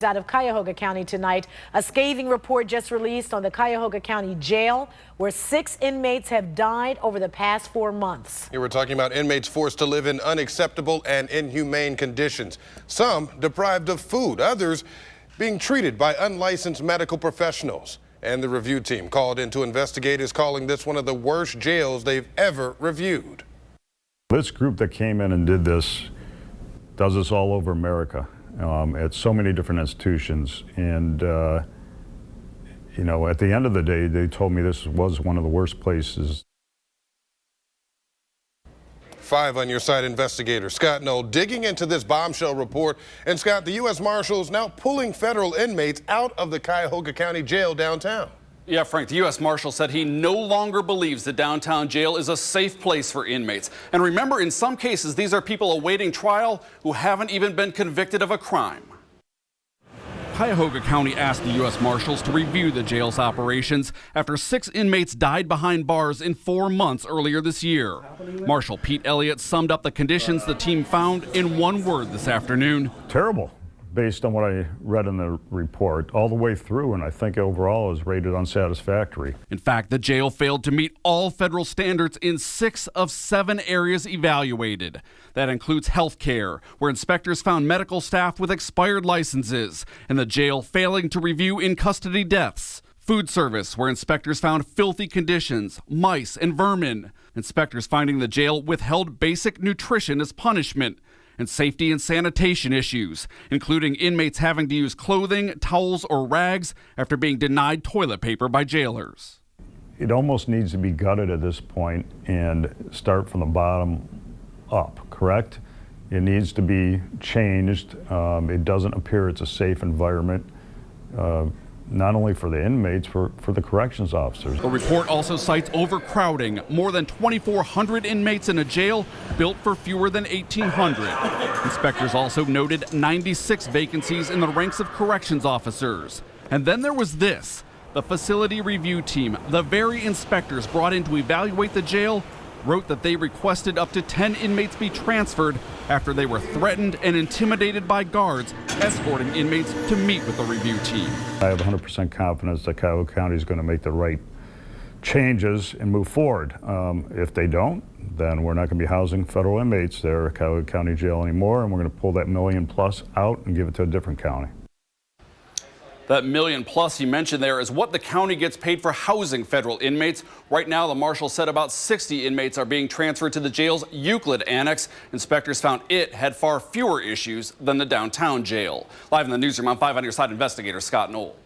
Out of Cuyahoga County tonight. A scathing report just released on the Cuyahoga County Jail, where 6 inmates have died over the past 4 months. Here we're talking about inmates forced to live in unacceptable and inhumane conditions. Some deprived of food, others being treated by unlicensed medical professionals. And the review team called in to investigate is calling this one of the worst jails they've ever reviewed. This group that came in and did this does this all over America. At so many different institutions, and you know, at the end of the day, they told me this was one of the worst places. 5 on your side investigator Scott Knoll digging into this bombshell report. And Scott, the U.S. Marshals now pulling federal inmates out of the Cuyahoga County Jail downtown. Yeah, Frank, the U.S. Marshal said he no longer believes the downtown jail is a safe place for inmates. And remember, in some cases, these are people awaiting trial who haven't even been convicted of a crime. Cuyahoga County asked the U.S. Marshals to review the jail's operations after 6 inmates died behind bars in 4 months earlier this year. Marshal Pete Elliott summed up the conditions the team found in one word this afternoon. Terrible, based on what I read in the report, all the way through, and I think overall is rated unsatisfactory. In fact, the jail failed to meet all federal standards in 6 of 7 areas evaluated. That includes health care, where inspectors found medical staff with expired licenses, and the jail failing to review in-custody deaths. Food service, where inspectors found filthy conditions, mice and vermin. Inspectors finding the jail withheld basic nutrition as punishment. And safety and sanitation issues, including inmates having to use clothing, towels, or rags after being denied toilet paper by jailers. It almost needs to be gutted at this point and start from the bottom up, correct? It needs to be changed. It doesn't appear it's a safe environment, not only for the inmates, for the corrections officers. The report also cites overcrowding. More than 2,400 inmates in a jail built for fewer than 1,800. Inspectors also noted 96 vacancies in the ranks of corrections officers. And then there was this. The facility review team, the very inspectors brought in to evaluate the jail, wrote that they requested up to 10 inmates be transferred after they were threatened and intimidated by guards escorting inmates to meet with the review team. I have 100% confidence that Cuyahoga County is going to make the right changes and move forward. If they don't, then we're not going to be housing federal inmates there at Cuyahoga County Jail anymore, and we're going to pull that $1 million+ out and give it to a different county. That $1 million+ you mentioned there is what the county gets paid for housing federal inmates. Right now, the marshal said about 60 inmates are being transferred to the jail's Euclid Annex. Inspectors found it had far fewer issues than the downtown jail. Live in the newsroom, I'm 5 on your side investigator Scott Knoll.